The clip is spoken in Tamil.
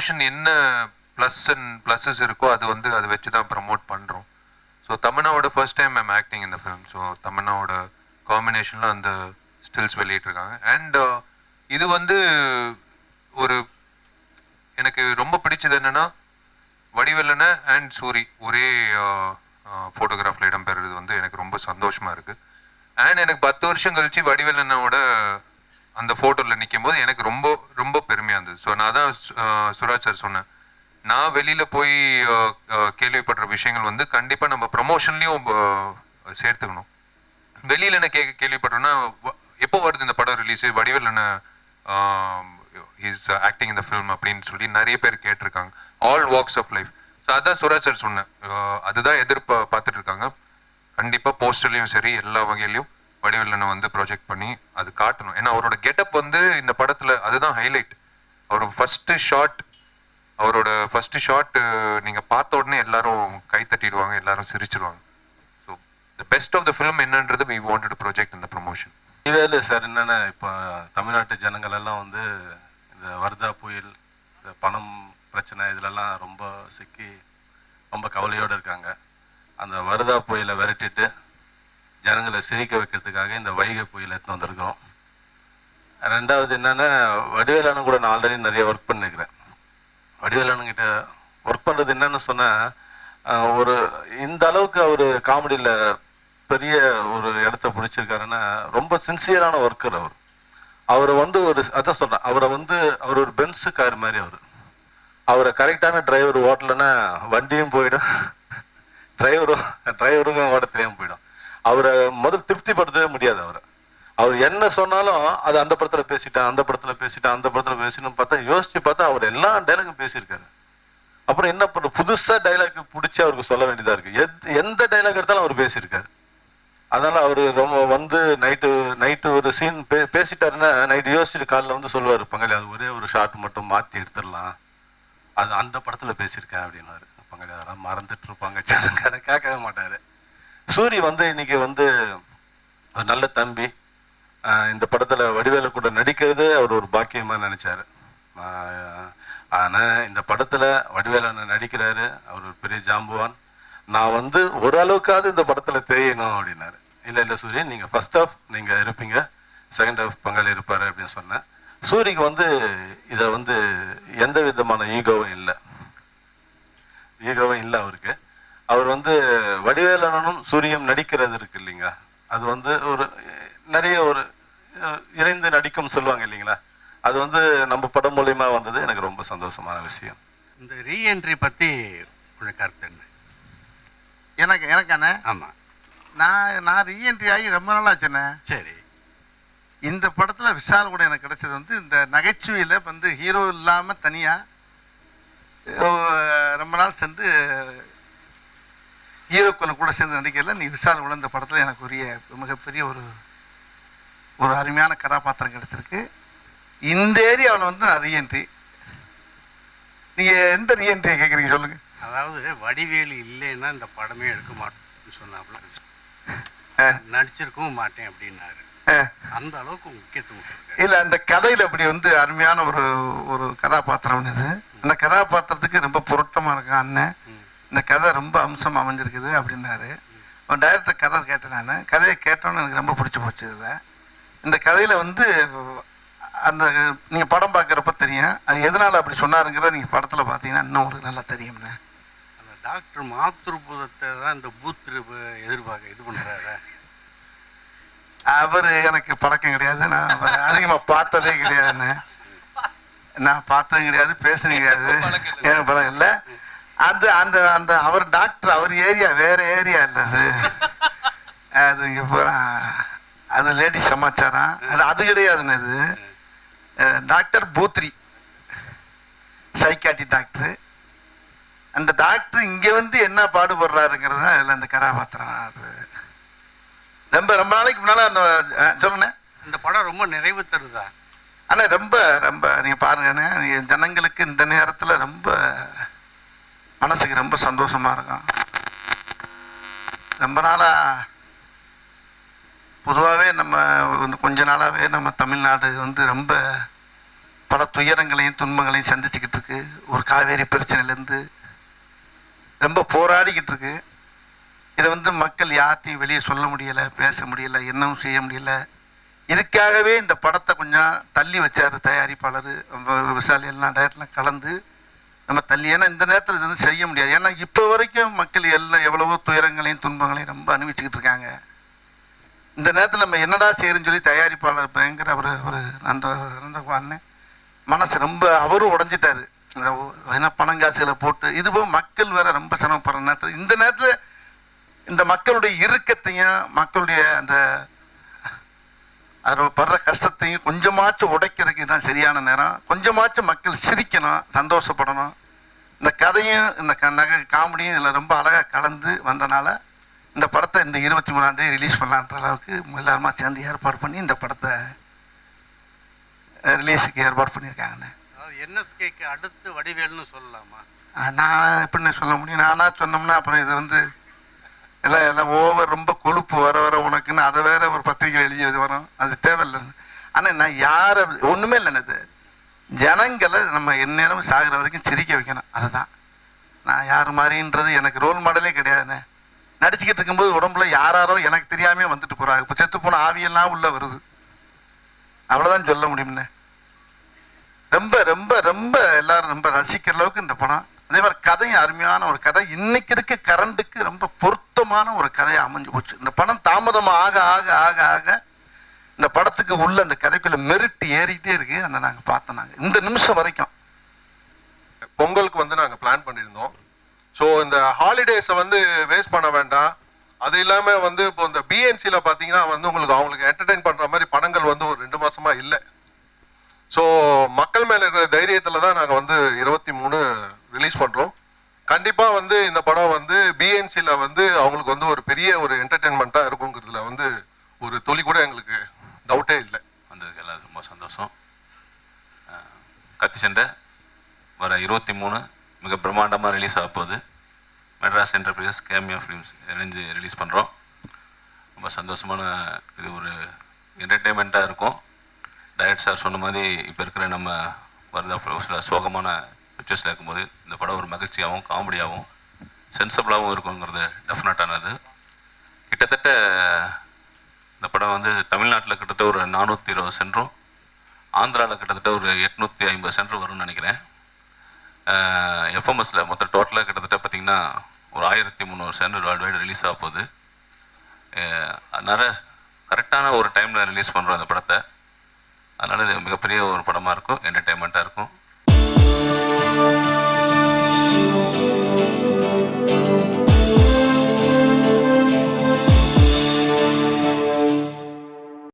ப்ரமோஷன் என்ன ப்ளஸ்ஸஸ் இருக்கோ அது வந்து அதை வச்சு தான் ப்ரமோட் பண்ணுறோம். ஸோ தமன்னாவோட ஃபர்ஸ்ட் டைம் ஐம் ஆக்டிங் இந்த ஃபிலிம். ஸோ தமன்னாவோட காம்பினேஷனில் அந்த ஸ்டில்ஸ் வெளியிட்டிருக்காங்க. அண்ட் இது வந்து ஒரு எனக்கு ரொம்ப பிடிச்சது என்னென்னா வடிவேலனை அண்ட் சூரி ஒரே ஃபோட்டோகிராஃபில் இடம்பெறுறது வந்து எனக்கு ரொம்ப சந்தோஷமாக இருக்குது. அண்ட் எனக்கு 10 வருஷம் கழிச்சு வடிவேலனோட அந்த ஃபோட்டோவில் நிற்கும் போது எனக்கு ரொம்ப ரொம்ப பெருமையாக இருந்தது. ஸோ நான் தான் சுராஜ் சார் சொன்னேன், நான் வெளியில் போய் கேள்விப்படுற விஷயங்கள் வந்து கண்டிப்பாக நம்ம ப்ரமோஷன்லேயும் சேர்த்துக்கணும். வெளியில் என்ன கேள்விப்படுறோன்னா எப்போ வருது இந்த படம் ரிலீஸு, வடிவேலனை இஸ் ஆக்டிங் இந்த ஃபிலிம் அப்படின்னு சொல்லி நிறைய பேர் கேட்டிருக்காங்க, all walks of life. So அதான் சுராஜ் சார் சொன்னேன், அதுதான் பார்த்துட்டு இருக்காங்க. கண்டிப்பாக போஸ்டர்லேயும் சரி எல்லா வகையிலையும் வடிவேலனை வந்து ப்ரொஜெக்ட் பண்ணி அது காட்டணும். ஏன்னா அவரோட கெட்டப் வந்து இந்த படத்தில் அதுதான் ஹைலைட். அவரோட ஃபஸ்ட்டு ஷாட் நீங்கள் பார்த்த உடனே எல்லாரும் கை தட்டிடுவாங்க, எல்லாரும் சிரிச்சிருவாங்க. So the best of the film என்னன்றது we wanted to project in the promotion. Vadivelu sir என்னென்னா இப்போ தமிழ்நாட்டு ஜனங்கள் எல்லாம் வந்து இந்த வர்தா புயல், இந்த பணம் பிரச்சனை இதிலெல்லாம் ரொம்ப சிக்கி ரொம்ப கவலையோடு இருக்காங்க. அந்த வர்தா புயலை விரட்டிட்டு ஜனங்களை சிரிக்க வைக்கிறதுக்காக இந்த வைகை புயலை எடுத்து வந்திருக்கிறோம். ரெண்டாவது என்னென்னா வடிவேலனும் கூட நான் ஆல்ரெடி நிறைய ஒர்க் பண்ணியிருக்கிறேன். வடிவேலனுங்கிட்ட ஒர்க் பண்ணுறது என்னன்னு சொன்னால் ஒரு இந்த அளவுக்கு அவர் காமெடியில் பெரிய ஒரு இடத்த பிடிச்சிருக்காருன்னா ரொம்ப சின்சியரான ஒர்க்கர் அவர். அவரை வந்து அதான் சொல்கிறேன், அவர் ஒரு பென்ஸு கார் மாதிரி அவரை கரெக்டான டிரைவர் ஓட்டலைன்னா வண்டியும் போயிடும், டிரைவருக்கும் ஓட்ட தெரியாமல் போயிடும். அவரை முதல் திருப்திப்படுத்தவே முடியாது. அவர் என்ன சொன்னாலும் அது அந்த படத்தில் பேசிட்டேன் பார்த்தா யோசிச்சு பார்த்தா அவர் எல்லா டைலாகும் பேசியிருக்காரு. அப்புறம் என்ன பண்ண புதுசாக டைலாக் பிடிச்சி அவருக்கு சொல்ல வேண்டியதாக இருக்குது. எந்த டைலாக் எடுத்தாலும் அவர் பேசியிருக்காரு. அதனால் அவர் ரொம்ப வந்து நைட்டு ஒரு சீன் பேசிட்டாருன்னா நைட்டு யோசிச்சுட்டு காலையில் வந்து சொல்லுவார், பங்காளி அது ஒரே ஒரு ஷாட் மட்டும் மாற்றி எடுத்துடலாம், அது அந்த படத்தில் பேசியிருக்கேன் அப்படின்னாரு. பங்காளி அதெல்லாம் மறந்துட்டு இருப்பாங்க, ஜனங்க கேட்கவே மாட்டார். சூரி வந்து இன்னைக்கு வந்து ஒரு நல்ல தம்பி. இந்த படத்தில் வடிவேலு கூட நடிக்கிறது அவர் ஒரு பாக்கியமாக நினச்சார். ஆனால் இந்த படத்தில் வடிவேலனை நடிக்கிறாரு, அவர் ஒரு பெரிய ஜாம்புவான். நான் வந்து ஓரளவுக்காவது இந்த படத்தில் தெரியணும் அப்படின்னாரு. இல்லை சூரியன், நீங்கள் ஃபர்ஸ்ட் ஹாஃப் நீங்கள் இருப்பீங்க, செகண்ட் ஹாஃப் பங்காளி இருப்பார் அப்படின்னு சொன்னேன். சூரிக்கு வந்து இதை வந்து எந்த விதமான ஈகோவும் இல்லை அவருக்கு. அவர் வந்து வடிவேலனும் சூரியும் நடிக்கிறது இருக்கு இல்லைங்களா, அது வந்து ஒரு நிறைய ஒரு இணைந்து நடிக்கும் சொல்லுவாங்க இல்லைங்களா, அது வந்து நம்ம படம் மூலியமா வந்தது எனக்கு ரொம்ப சந்தோஷமான விஷயம். இந்த ரீஎன்ட்ரி பற்றி கொஞ்சம் கருத்து என்ன? எனக்கானே ஆமாம், நான் ரீஎன்ட்ரி ஆகி ரொம்ப நாள் ஆச்சுண்ணே. சரி. இந்த படத்தில் விஷால் கூட எனக்கு கிடைச்சது வந்து இந்த நகைச்சுவையில் வந்து ஹீரோ இல்லாமல் தனியாக ரொம்ப நாள் சென்று ஹீரோக்கள் கூட சேர்ந்து நடிக்கல. நீ விஷால் கூட இந்த படத்தில் எனக்கு மிகப்பெரிய ஒரு அருமையான கதாபாத்திரம் கிடைச்சிருக்கு. இந்த ஏரியாவில் வந்து நான் ரீஎன்ட்ரி. நீங்கள் எந்த ரீஎன்ட்ரியை கேட்குறீங்க சொல்லுங்கள். அதாவது வடிவேலு இல்லைன்னா இந்த படமே எடுக்க மாட்டேன்னு சொன்னாப்புல, நடிச்சிருக்கவும் மாட்டேன் அப்படின்னாரு. அந்த அளவுக்கு முக்கியத்துவம் இல்லை, அந்த கதையில் அப்படி வந்து அருமையான ஒரு கதாபாத்திரம் இது. அந்த கதாபாத்திரத்துக்கு ரொம்ப பொருத்தமாக இருக்கான் அண்ணன். இந்த கதை ரொம்ப அம்சம் அமைஞ்சிருக்குது அப்படின்னாரு. அவன் டைரக்டர் கதை கேட்டேன். நான் கதையை கேட்டோன்னு எனக்கு ரொம்ப பிடிச்சி போச்சு. இதில் இந்த கதையில் வந்து அந்த நீங்கள் படம் பார்க்குறப்ப தெரியும் அது எதனால் அப்படி சொன்னாருங்கிறத நீங்கள் படத்தில் பார்த்தீங்கன்னா இன்னும் உங்களுக்கு நல்லா தெரியும்ண்ணே. அந்த டாக்டர் மாத்ருபூதத்தை தான் இந்த பூத்து எதிர்பார்க்க இது பண்ணுறாரு. அவர் எனக்கு பழக்கம் கிடையாது, நான் அவர் அதிகமாக பார்த்ததே கிடையாதுண்ணே. நான் பார்த்ததும் கிடையாது, பேசுனது கிடையாது, எனக்கு பழக்கம் இல்லை. அது அந்த அந்த அவர் டாக்டர், அவர் ஏரியா வேற ஏரியா இல்லை அது இங்கே போகிறா, அது லேடி சமாச்சாரம், அது கிடையாதுண்ணே. இது டாக்டர் பூத்ரி, சைக்காட்டி டாக்டர். அந்த டாக்டர் இங்கே வந்து என்ன பாடுபடுறாருங்கிறது தான் இதில் அந்த கதாபாத்திரம். அது ரொம்ப ரொம்ப நாளைக்கு முன்னால் அந்த சொல்லுண்ணே, இந்த படம் ரொம்ப நிறைவு தருதா ஆனால் ரொம்ப ரொம்ப நீங்கள் பாருங்கண்ணே, ஜனங்களுக்கு இந்த நேரத்தில் ரொம்ப மனசுக்கு ரொம்ப சந்தோஷமாக இருக்கும். ரொம்ப நாளாக பொதுவாகவே நம்ம கொஞ்ச நாளாகவே நம்ம தமிழ்நாடு வந்து ரொம்ப பல துயரங்களையும் துன்பங்களையும் சந்திச்சுக்கிட்டு இருக்கு. ஒரு காவேரி பிரச்சனையிலேருந்து ரொம்ப போராடிக்கிட்டு இருக்கு. இதை வந்து மக்கள் யார்ட்டையும் வெளியே சொல்ல முடியலை, பேச முடியலை, என்னவும் செய்ய முடியலை. இதுக்காகவே இந்த படத்தை கொஞ்சம் தள்ளி வச்சார் தயாரிப்பாளர், விசாலி எல்லாம் டயர்ட்லாம் கலந்து நம்ம தள்ளி. ஏன்னா இந்த நேரத்தில் இது வந்து செய்ய முடியாது. ஏன்னா இப்போ வரைக்கும் மக்கள் எல்லாம் எவ்வளவோ துயரங்களையும் துன்பங்களையும் ரொம்ப அனுபவிச்சுக்கிட்டு இருக்காங்க. இந்த நேரத்தில் நம்ம என்னடா செய்யறோன்னு சொல்லி தயாரிப்பாளர் பயங்கர அவர் அந்த மனசு ரொம்ப அவரும் உடஞ்சிட்டாரு. ஏன்னா பணங்காசுகளை போட்டு இதுபோல் மக்கள் வேற ரொம்ப சிரமப்படுற நேரத்தில், இந்த நேரத்தில் இந்த மக்களுடைய இறுக்கத்தையும் மக்களுடைய அந்த அது படுற கஷ்டத்தையும் கொஞ்சமாச்சும் உடைக்கிறதுக்கு தான் சரியான நேரம். கொஞ்சமாச்சும் மக்கள் சிரிக்கணும், சந்தோஷப்படணும். இந்த கதையும் இந்த நகை காமெடியும் இதில் ரொம்ப அழகாக கலந்து வந்தனால இந்த படத்தை இந்த 23ஆம் ரிலீஸ் பண்ணலான்ற அளவுக்கு எல்லாருமா சேர்ந்து ஏற்பாடு பண்ணி இந்த படத்தை ரிலீஸுக்கு ஏற்பாடு பண்ணியிருக்காங்கண்ணே. என்எஸ்கேக்கு அடுத்து வடிவேல்னு சொல்லலாமா? நான் எப்படின்னு சொல்ல முடியும்? நானாக சொன்னோம்னா அப்புறம் இது வந்து எல்லாம் ஓவர் ரொம்ப கொழுப்பு வர வர உனக்குன்னு அதை வேற ஒரு பத்திரிகை எழுதி வரும். அது தேவையில்லைன்னு. ஆனால் நான் யாரை ஒன்றுமே இல்லைன்னு, இது ஜனங்களை நம்ம எந்நேரம் சாகிற வரைக்கும் சிரிக்க வைக்கணும். அதுதான் நான் யார் மாதிரின்றது எனக்கு ரோல் மாடலே கிடையாதுண்ணே. நடிச்சுக்கிட்டு இருக்கும்போது உடம்புல யாராரோ எனக்கு தெரியாமே வந்துட்டு போகிறாங்க. இப்போ செத்து போன ஆவியெல்லாம் உள்ள வருது. அவ்வளோதான் சொல்ல முடியும்ண்ணே. ரொம்ப ரொம்ப ரொம்ப எல்லாரும் ரொம்ப ரசிக்கிற அளவுக்கு இந்த படம். அதே மாதிரி கதையும் அருமையான ஒரு கதை. இன்னைக்கு இருக்க கரண்ட்டுக்கு ரொம்ப பொருத்தமான ஒரு கதையை அமைஞ்சு போச்சு. இந்த படம் தாமதமாக ஆக ஆக ஆக ஆக இந்த படத்துக்கு உள்ள அந்த கதைக்குள்ள மெரிட் ஏறிக்கிட்டே இருக்கு. அந்த நாங்கள் பார்த்தோம். நாங்கள் இந்த நிமிஷம் வரைக்கும் பொங்கலுக்கு வந்து நாங்கள் பிளான் பண்ணியிருந்தோம். ஸோ இந்த ஹாலிடேஸை வந்து வேஸ்ட் பண்ண வேண்டாம். அது இல்லாமல் வந்து இப்போ இந்த பிஎன்சியில் பார்த்தீங்கன்னா வந்து அவங்களுக்கு என்டர்டெயின் பண்ணுற மாதிரி படங்கள் வந்து ஒரு 2 மாசமா இல்லை. ஸோ மக்கள் மேலே இருக்கிற தைரியத்தில் தான் நாங்கள் வந்து 23 ரிலீஸ் பண்ணுறோம். கண்டிப்பாக வந்து இந்த படம் வந்து பிஎன்சியில் வந்து அவங்களுக்கு வந்து ஒரு பெரிய ஒரு என்டர்டெயின்மெண்ட்டாக இருக்குங்கிறதுல வந்து ஒரு துளி கூட எங்களுக்கு டவுட்டே இல்லை. வந்ததுக்கு எல்லாம் ரொம்ப சந்தோஷம். கத்தி சண்டை வர 23 மிக பிரம்மாண்டமாக ரிலீஸ் ஆக போகுது. மெட்ராஸ் என்டர்பிரைசஸ் கேமியா ஃபிலிம்ஸ் இணைஞ்சு ரிலீஸ் பண்ணுறோம். ரொம்ப சந்தோஷமான இது ஒரு என்டர்டெயின்மெண்ட்டாக இருக்கும். டைரக்டர் சார் சொன்ன மாதிரி இப்போ இருக்கிற நம்ம வரதா சில சோகமான பிக்சர்ஸில் இருக்கும்போது இந்த படம் ஒரு மகிழ்ச்சியாகவும் காமெடியாகவும் சென்சபிளாகவும் இருக்குங்கிறது டெஃபினட்டானது. கிட்டத்தட்ட இந்த படம் வந்து தமிழ்நாட்டில் கிட்டத்தட்ட ஒரு 420 சென்டரும், ஆந்திராவில் கிட்டத்தட்ட ஒரு 850 சென்டர் வரும்னு நினைக்கிறேன். எஃப்எம்எஸில் மொத்தம் டோட்டலாக கிட்டத்தட்ட பார்த்திங்கன்னா ஒரு 1300 சென்டர் வேர்ல்டு வைடு ரிலீஸ் ஆக போகுது. அதனால் கரெக்டான ஒரு டைமில் ரிலீஸ் பண்ணுறோம் இந்த படத்தை. அதனால் இது மிகப்பெரிய ஒரு படமாக இருக்கும், என்டர்டெயின்மெண்ட்டாக இருக்கும்.